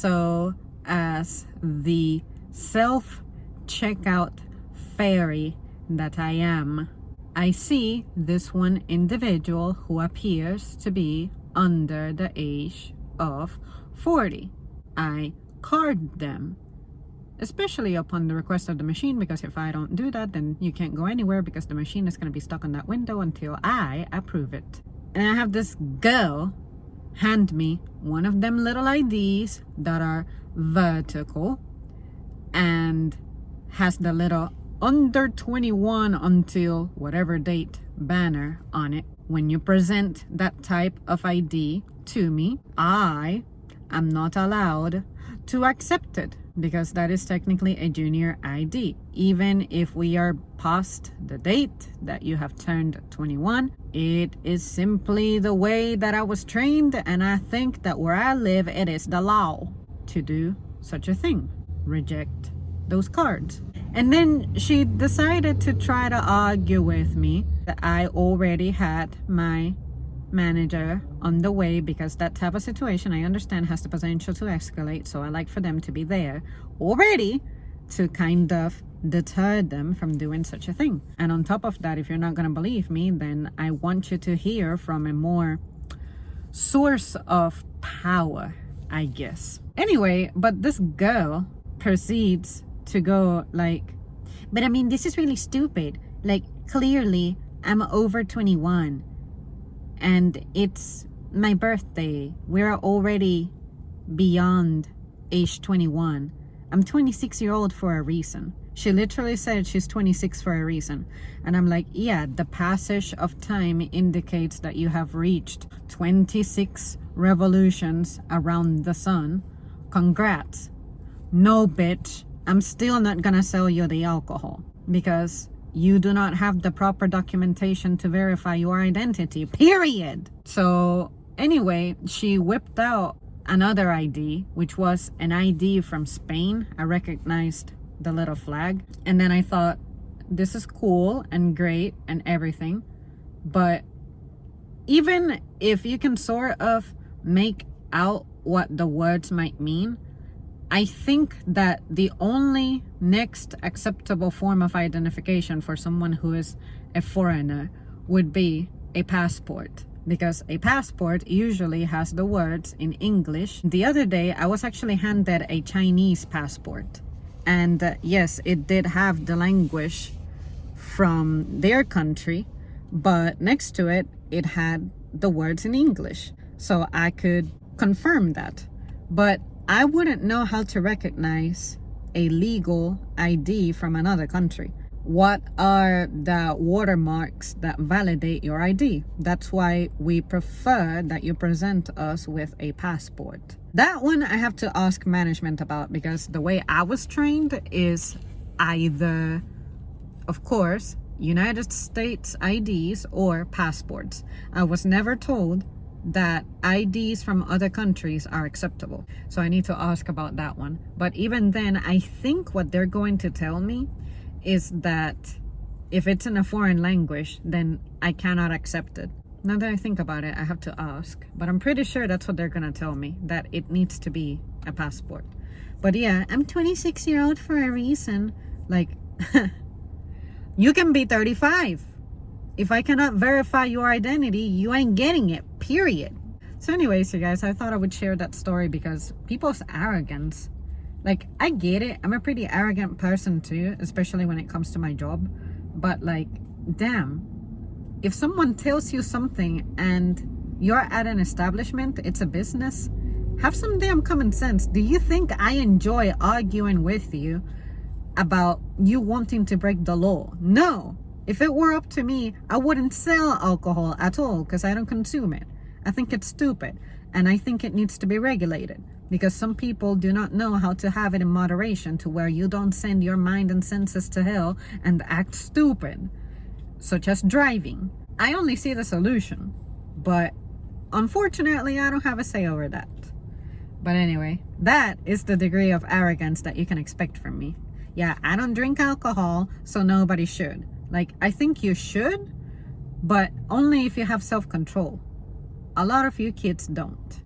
So as the self-checkout fairy that I am, I see this one individual who appears to be under the age of 40. I card them, especially upon the request of the machine, because if I don't do that, then you can't go anywhere because the machine is going to be stuck on that window until I approve it. And I have this girl hand me one of them little IDs that are vertical and has the little under 21 until whatever date banner on it. When you present that type of ID to me, I am not allowed to accept it because that is technically a junior ID. Even if we are past the date that you have turned 21, it is simply the way that I was trained, and I think that where I live, it is the law to do such a thing. Reject those cards. And then she decided to try to argue with me that I already had my manager on the way, because that type of situation, I understand, has the potential to escalate. So I like for them to be there already to kind of deter them from doing such a thing. And on top of that, if you're not going to believe me, then I want you to hear from a more source of power, I guess. Anyway, but this girl proceeds to go like, but I mean, this is really stupid. Like, clearly I'm over 21 and it's my birthday. We're already beyond age 21. I'm 26-year-old for a reason. She literally said she's 26 for a reason. And I'm like, yeah, the passage of time indicates that you have reached 26 revolutions around the sun. Congrats. No, bitch. I'm still not gonna sell you the alcohol because you do not have the proper documentation to verify your identity, period. So anyway, she whipped out another ID, which was an ID from Spain. I recognized the little flag. And then I thought, this is cool and great and everything. But even if you can sort of make out what the words might mean, I think that the only next acceptable form of identification for someone who is a foreigner would be a passport, because a passport usually has the words in English. The other day, I was actually handed a Chinese passport, and yes, it did have the language from their country, but next to it, it had the words in English, so I could confirm that. But I wouldn't know how to recognize a legal ID from another country. What are the watermarks that validate your ID? That's why we prefer that you present us with a passport. That one I have to ask management about, because the way I was trained is either, of course, United States IDs or passports. I was never told that IDs from other countries are acceptable. So I need to ask about that one. But even then, I think what they're going to tell me is that if it's in a foreign language, then I cannot accept it. Now that I think about it, I have to ask. But I'm pretty sure that's what they're gonna tell me, that it needs to be a passport. But yeah, I'm 26-year-old for a reason. Like, you can be 35. If I cannot verify your identity, you ain't getting it, period. So anyways, you guys, I thought I would share that story because people's arrogance, like, I get it. I'm a pretty arrogant person too, especially when it comes to my job. But like, damn, if someone tells you something and you're at an establishment, it's a business, have some damn common sense. Do you think I enjoy arguing with you about you wanting to break the law? No. If it were up to me, I wouldn't sell alcohol at all because I don't consume it. I think it's stupid, and I think it needs to be regulated because some people do not know how to have it in moderation to where you don't send your mind and senses to hell and act stupid, such as driving. I only see the solution, but unfortunately, I don't have a say over that. But anyway, that is the degree of arrogance that you can expect from me. Yeah, I don't drink alcohol, so nobody should. Like, I think you should, but only if you have self-control. A lot of you kids don't.